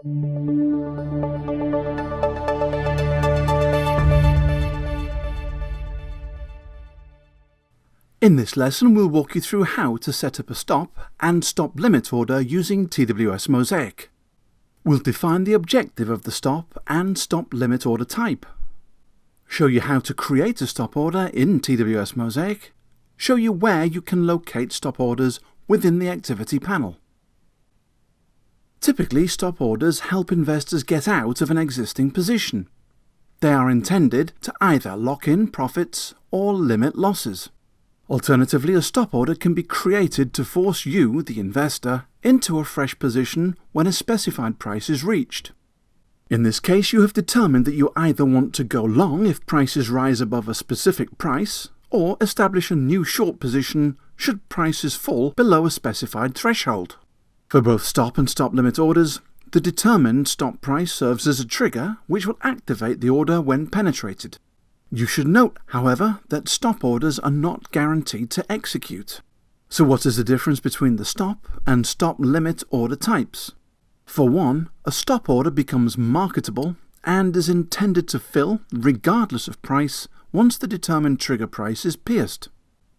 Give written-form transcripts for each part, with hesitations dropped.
In this lesson, we'll walk you through how to set up a stop and stop limit order using TWS Mosaic. We'll define the objective of the stop and stop limit order type, show you how to create a stop order in TWS Mosaic, show you where you can locate stop orders within the activity panel. Typically, stop orders help investors get out of an existing position. They are intended to either lock in profits or limit losses. Alternatively, a stop order can be created to force you, the investor, into a fresh position when a specified price is reached. In this case, you have determined that you either want to go long if prices rise above a specific price, or establish a new short position should prices fall below a specified threshold. For both stop and stop limit orders, the determined stop price serves as a trigger which will activate the order when penetrated. You should note, however, that stop orders are not guaranteed to execute. So what is the difference between the stop and stop limit order types? For one, a stop order becomes marketable and is intended to fill, regardless of price, once the determined trigger price is pierced.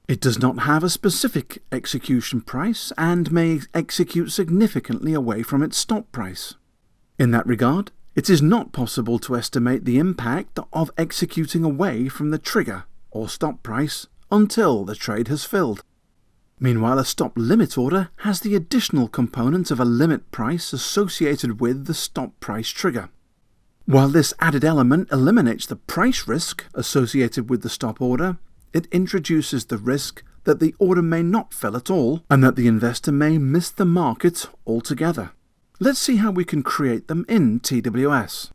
It does not have a specific execution price and may execute significantly away from its stop price. In that regard, it is not possible to estimate the impact of executing away from the trigger or stop price until the trade has filled. Meanwhile, a stop limit order has the additional component of a limit price associated with the stop price trigger. While this added element eliminates the price risk associated with the stop order, it introduces the risk that the order may not fill at all and that the investor may miss the market altogether. Let's see how we can create them in TWS.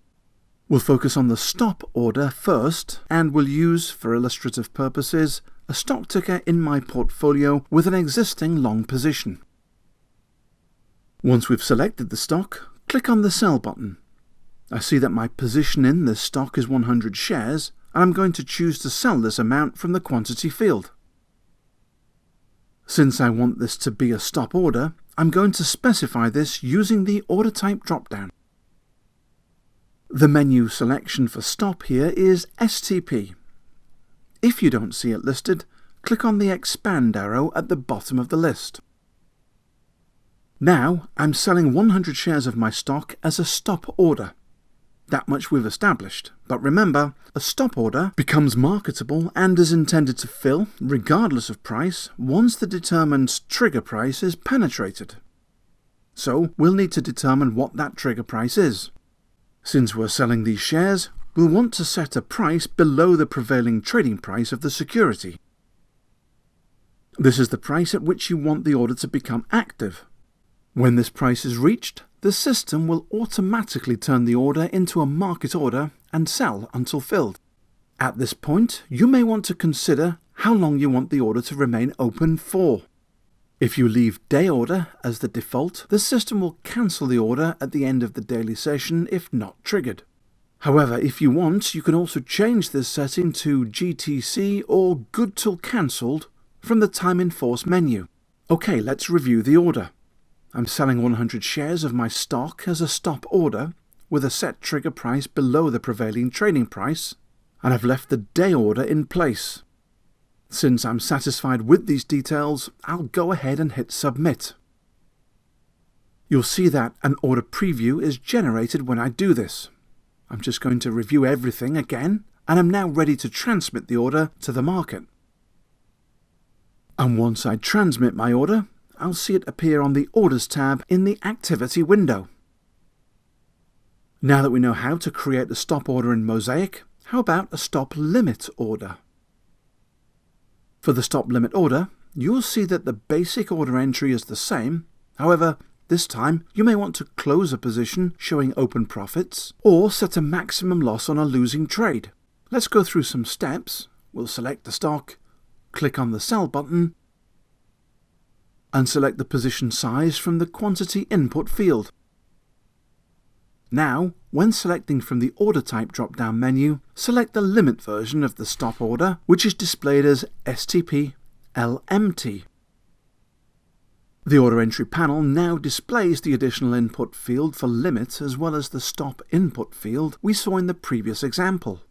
We'll focus on the stop order first, and we'll use, for illustrative purposes, a stock ticker in my portfolio with an existing long position. Once we've selected the stock, click on the Sell button. I see that my position in this stock is 100 shares, and I'm going to choose to sell this amount from the quantity field. Since I want this to be a stop order, I'm going to specify this using the Order Type dropdown. The menu selection for stop here is STP. If you don't see it listed, click on the expand arrow at the bottom of the list. Now I'm selling 100 shares of my stock as a stop order. That much we've established, but remember, a stop order becomes marketable and is intended to fill, regardless of price, once the determined trigger price is penetrated. So we'll need to determine what that trigger price is. Since we're selling these shares, we'll want to set a price below the prevailing trading price of the security. This is the price at which you want the order to become active. When this price is reached, the system will automatically turn the order into a market order and sell until filled. At this point, you may want to consider how long you want the order to remain open for. If you leave day order as the default, the system will cancel the order at the end of the daily session if not triggered. However, if you want, you can also change this setting to GTC or Good Till Cancelled from the Time in Force menu. Okay, let's review the order. I'm selling 100 shares of my stock as a stop order with a set trigger price below the prevailing trading price, and I've left the day order in place. Since I'm satisfied with these details, I'll go ahead and hit Submit. You'll see that an order preview is generated when I do this. I'm just going to review everything again, and I'm now ready to transmit the order to the market. And once I transmit my order, I'll see it appear on the Orders tab in the Activity window. Now that we know how to create a stop order in Mosaic, how about a stop limit order? For the stop limit order, you'll see that the basic order entry is the same. However, this time you may want to close a position showing open profits or set a maximum loss on a losing trade. Let's go through some steps. We'll select the stock, click on the Sell button, and select the position size from the quantity input field. Now, when selecting from the Order Type drop-down menu, select the limit version of the stop order, which is displayed as STP LMT. The order entry panel now displays the additional input field for limit as well as the stop input field we saw in the previous example.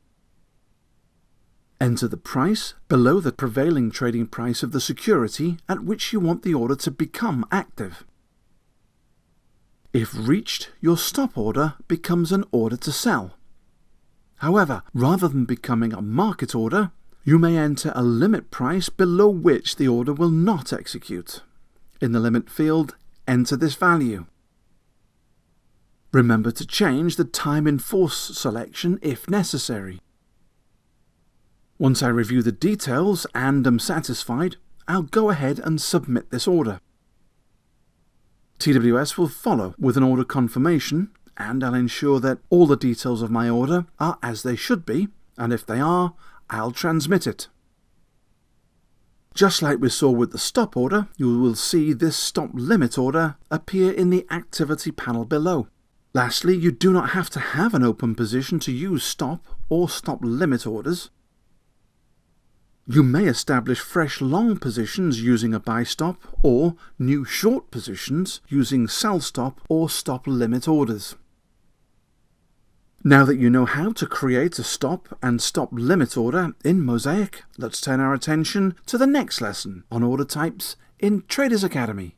Enter the price below the prevailing trading price of the security at which you want the order to become active. If reached, your stop order becomes an order to sell. However, rather than becoming a market order, you may enter a limit price below which the order will not execute. In the limit field, enter this value. Remember to change the time in force selection if necessary. Once I review the details and am satisfied, I'll go ahead and submit this order. TWS will follow with an order confirmation, and I'll ensure that all the details of my order are as they should be, and if they are, I'll transmit it. Just like we saw with the stop order, you will see this stop limit order appear in the activity panel below. Lastly, you do not have to have an open position to use stop or stop limit orders. You may establish fresh long positions using a buy stop or new short positions using sell stop or stop limit orders. Now that you know how to create a stop and stop limit order in Mosaic, let's turn our attention to the next lesson on order types in Traders Academy.